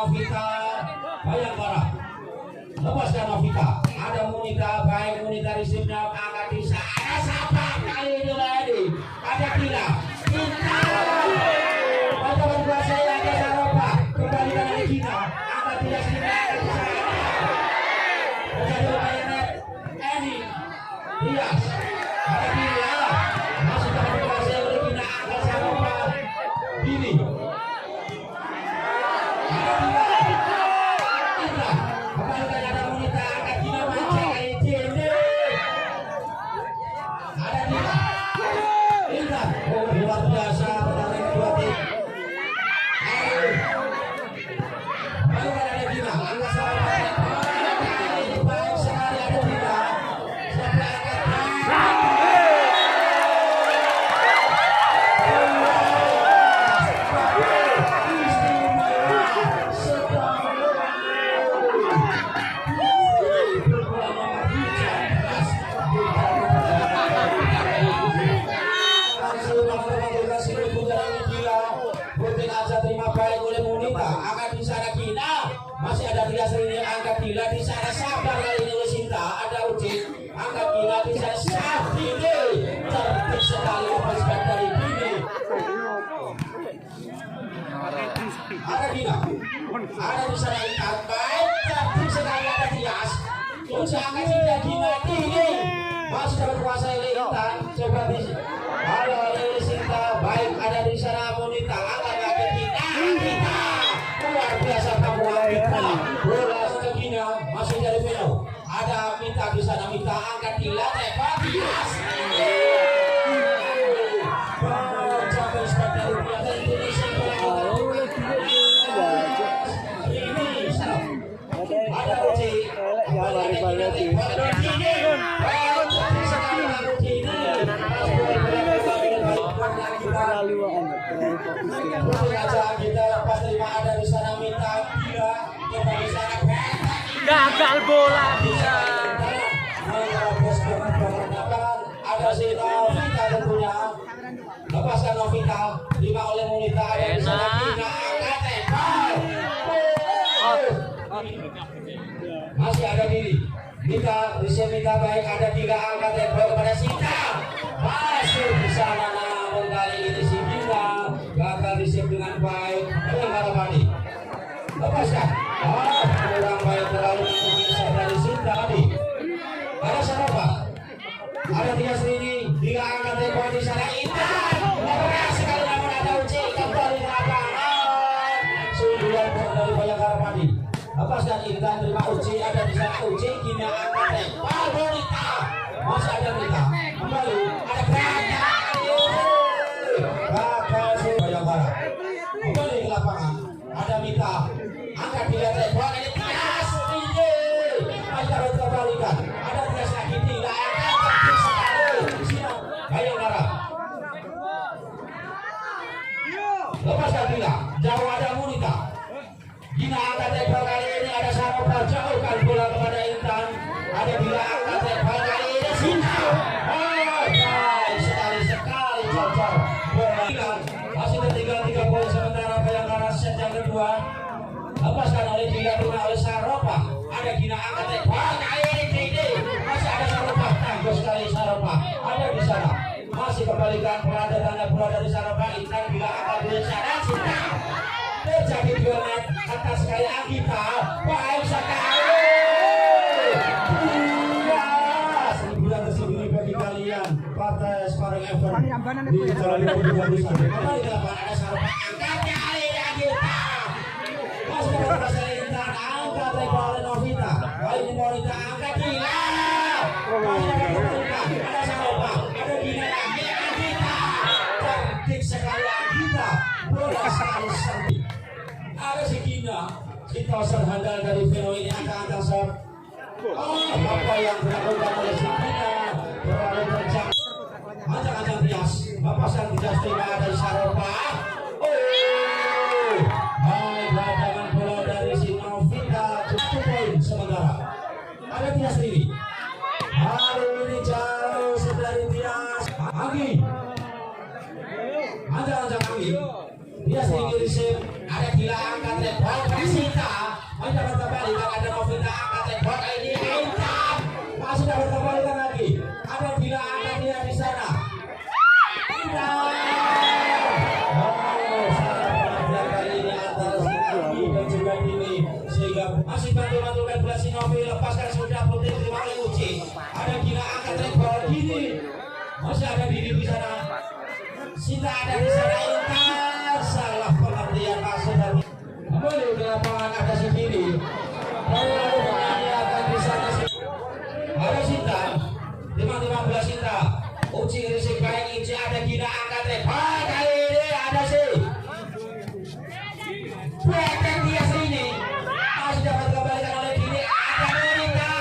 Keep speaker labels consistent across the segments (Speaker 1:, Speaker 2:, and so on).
Speaker 1: Novita Bayangkara. Lepaskan Novita. Ada Munita, baik Munita risipnya angkat di sana. Siapa kali ini lagi? Ada Tina. Tina. Pada berdua saya ada Saropa. Kembalikan oleh Tina. Angkat dia sini angkat di sana. Menjadi lumayan Eni. Rias. Ada Tina. Masih dapat berhasil oleh Tina. Angkat Saropa. Gini. Luar biasa pertandingan dua tim. Baru ada Dina, angkat Saropa. Baik sekali ada Dina. Sampai masih ada Ria Srini, angkat gila di sana sabar kali ini Sinta, ada Uci, angkat gila di sana Sabine, cerdik sekali operasikan dari Bini. Ada Dina, ada di sana Intan, baik cerdik sekali ada Tias, Uci angkat Sinta Dina Dini, masih dapat kuasai Intan, coba di ada oleh Sinta, baik ada di sana Monita, angkat lagi Dina, Dina. Luar biasa kamu Amita. Bola Gina masih dari Veno. Ada Amita di sana, Amita angkat gila tembak Tias. Capai start dari Piala Indonesia. Ini salah. Ada Uci. Kita lepas terima ada di sana Mita Gila, coba di sana
Speaker 2: gagal bola bisa.
Speaker 1: Ada si Novita tentunya. Lepaskan Novita, terima oleh Monita ada di sana Gina angkat tembak. Masih ada diri. Mita, Rizya Mita baik ada tiga angkat tembak kepada Sinta. Masih di sana namun kali ini si Gina gagal disip dengan baik. Bayangkara Padi. Lepaskan. Kurang baik terlalu bisa dari Sinta tadi. Ada Saropa. Ada Tias Rini. Tiga angkat tembak di sana Intan. Keras sekali namun ada Uci kembali ke lapangan. Sundulan dari Bayangkara Padi. Lepaskan Intan terima Uci ada di sana Uci Gina angkat tembak Monita. Masih ada Monita. Kembali ada Pranya. Bayangkara kembali ke lapangan ada Mita angkat dia tembak ini Tias tinggi Bayangkara kembalikan ada Tias lagi tidak angkat sekali Bayangkara lepaskan Gina jauh ada Monita Gina angkat tembak kali ini ada Saropa jauhkan bola kepada Intan ada Gina angkat tembak kali ini Sinta sekali cocok masih tertinggal 3 poin sementara Bayangkara set yang kedua. Lepaskan oleh Gina oleh Saropa. Ada Gina angkat tembak kali ini Gini. Masih ada Saropa. Tangguh sekali Saropa. Ada di sana. Masih kembalikan bola dari Saropa. Intan Gina angkat di sana. Sinta. Terjadi 2 net atas sekali Agita. Baik sekali. Sembilan tersendiri bagi kalian. Partai Sparring Event di Jalan Libur di sana. Kembali ke lapangan ada Saropa angkat kali ini Agita. Masih berhasil Intan angkat tembak oleh Novita. Kali ini Monita angkat gila. Masih berhasil ada Saropa. Ada Gina lagi Agita. Cerdik sekali Agita. Bola sekali sendiri. Ada si Gina. Si toser handal dari Veno ini angkat shot. Apa yang dilakukan oleh si Gina terlalu kencang. Ancang-ancang Tias. Lepaskan Tias terima dari Saropa. Baiklah dengan bola dari si Novita. 1 poin sementara. Ada Tias sendiri. Hari ini jauh dari Tias. Anggi. Ancang-ancang Anggi. Tias tinggi receive. Ada Gila angkat tembak. Sinta. Masih dapat kembali kan ada Novita angkat tembak kali ini Intan. Masih dapat kembali kan lagi. Ada Bila angkat dia di sana. Intan. Oh, salah pengajar kali ini antara Sinardi dan juga Dini sehingga masih bantu-bantukan bola si Novi lepaskan sudah putih terima oleh Uci. Ada Gina angkat tembak Dini. Masih ada Dini di sana. Sinta ada di sana Intan. Salah pengertian masuk dari kembali ke lapangan ada sendiri. Lalu akan di sana ada Sinta. 15 Sinta. Uci risik baik Uci ada Gina angkat tembak kali ini ada si. Bukan dia sini. Masih dapat kembalikan oleh Dini. Ada Monika.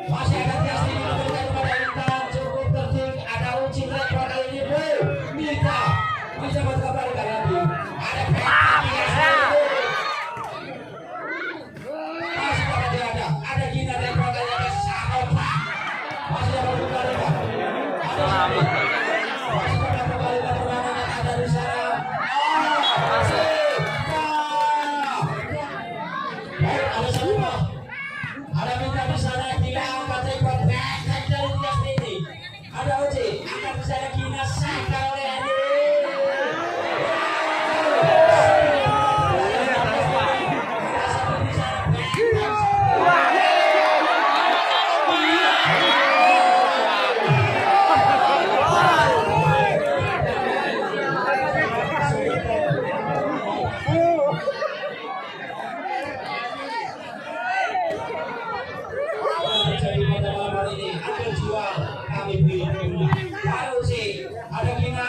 Speaker 1: Masih ada dia sini diberikan kepada Intan. Cukup terting. Ada Uci tembak kali ini. Mita. Masih dapat kembalikan lagi. Ada Peta. Masih dapat ada. Ada Gina tembak kali ini. Sakopa. Masih dapat kembalikan. Ada Sami. Masih dapat kembalikan permainan ada di sana. Masih. Baik, ada siapa? Ada Minta di sana, Gila angkat tembak back dari Tias ini. Ada Uci, angkat di sana Gina saka oleh Andi. Jadi pada malam hari ini ambil jiwa kami beri dunia. Lalu sih ada Gina,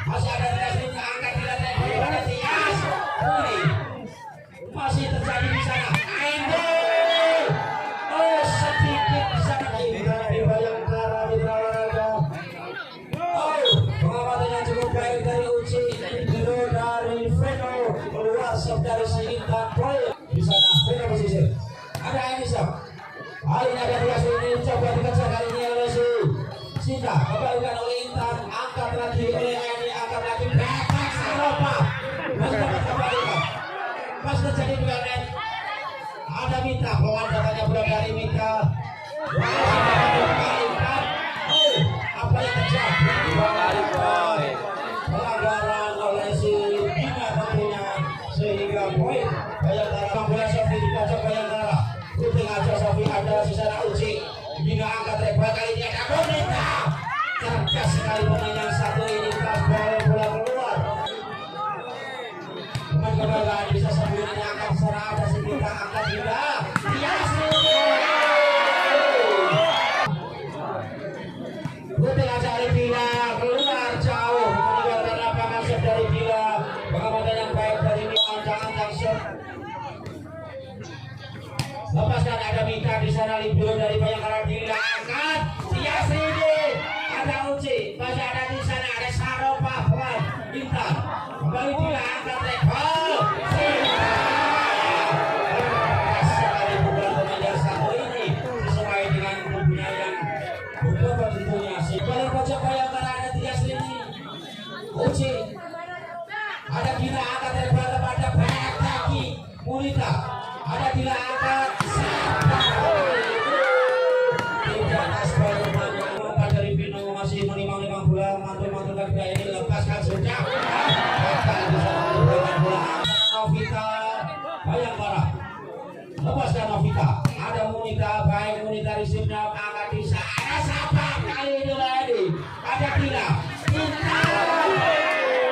Speaker 1: masih ada Tias ini angkat di lantai pada Tias. Ini masih terjadi di sana. Endo, oh sedikit di sana di Bayangkara di Olahraga. Oh pengamatan yang cukup baik dari Uci, Indo dari Veno keluar dari si Intan Proyek di sana. Veno posisi. Ada Anissa. Hari ini ada Tias ini coba dikejar kali ini oleh si Sinta, kembalikan oleh Intan, angkat lagi oleh Eni, angkat lagi Bekas Saropa, masih dapat kembalikan, masih terjadi dengan Eni. Ada Mita, pemandangannya bola dari Mita, masih dapat kembalikan. Oh, apa yang terjadi? Pelanggaran oleh si Gina tentunya sehingga poin Bayangkara bola Sofi di pojok Bayangkara. Putih aja Sofi ada sisa Uci. Gina angkat tembak kali ini ada Monika. Cerdas sekali pemain yang satu ini pas bola keluar. Pemain kebanggaan bisa sembunyinya angkat sana ada sedikit angkat Gina. Tias Putih aja oleh Gina keluar jauh meninggalkan lapangan shot dari Gina. Pengamatan yang baik dari ancang-ancang shot. Lepaskan ada Mita di sana libur dari Bayangkara Gila angkat Tias Ridi ada Uci masih ada di sana ada Saropa Puan Intan kembali Gila angkat tembak sekali bukan pemain satu ini sesuai dengan tubuhnya yang beberapa tentunya si paling pojok Bayangkara ada Tias Ridi Uci ada Gila angkat tembak kepada back kaki Monika ada Gila angkat tidak aspal umpan dari Pino masih menimang-nimang bola mantul-mantulkan gaya ini lepaskan sudah bola Novita Bayangkara lepaskan Novita ada Monika baik Monika risipnya angkat di sana siapa kali ini lagi ada Gila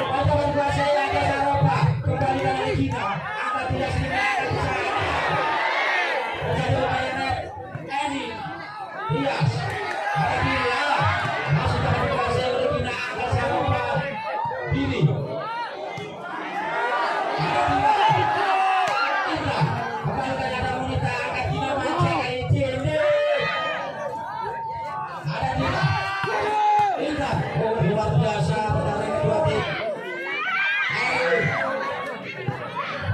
Speaker 1: teman-teman gua saya ada Saropa kembali dari Gina angkat tidak sedikit di sana Tias, ada Gila, masih dapat dikuasai oleh Gina angkat Saropa, Dini, ada Gila, Indra, kembalikan ada Monika angkat Gina manja kali Dini, ada Gila, Indra, oh luar biasa pertandingan kedua tim,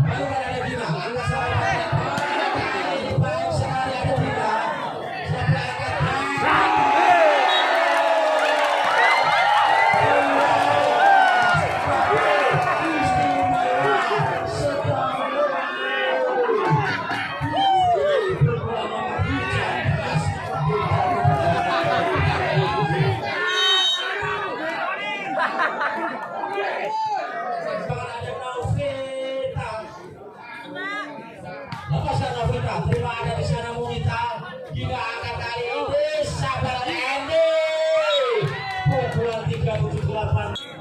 Speaker 1: kembalikan ada Gina angkat Saropa.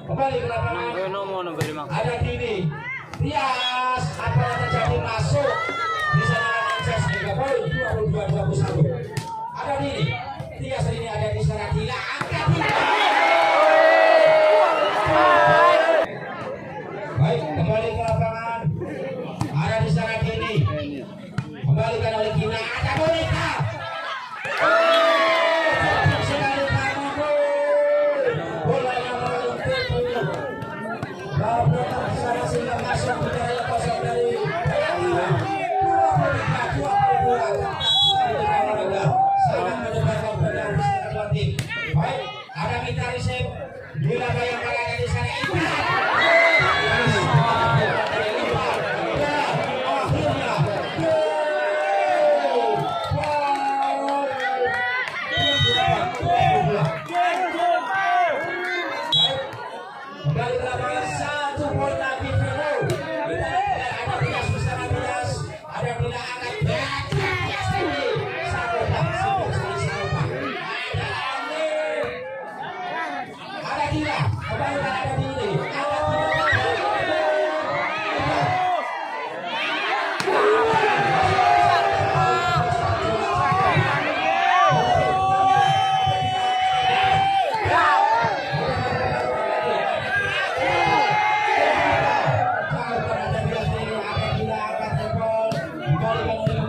Speaker 1: Kembali ke lapangan. Ada Dini. Rias, apa yang terjadi masuk di sana Lances 3 poin 22-21. Ada Dini. Rias ini ada di sana Dila. Angkat Dila. Baik, kembali ke lapangan. Ada di sana Dini. Kembalikan oleh Gina. Ada Monica. Sekali kamu bolanya meluncur. Bapak di sana sehingga masuk ke dalam kosong dari sangat menyebarkan pedang di sana dua tim. Baik, ada Mita Risep. Bila Bayangkara ada di sana kembali ke lapangan 1 poin lagi Vino. Kita ada Bias bersama Bias. Ada Bila angkat back. Bias ini. Satu pak. Ada Amin. Ada Dila. Kembali ada Dini. Ada Kembali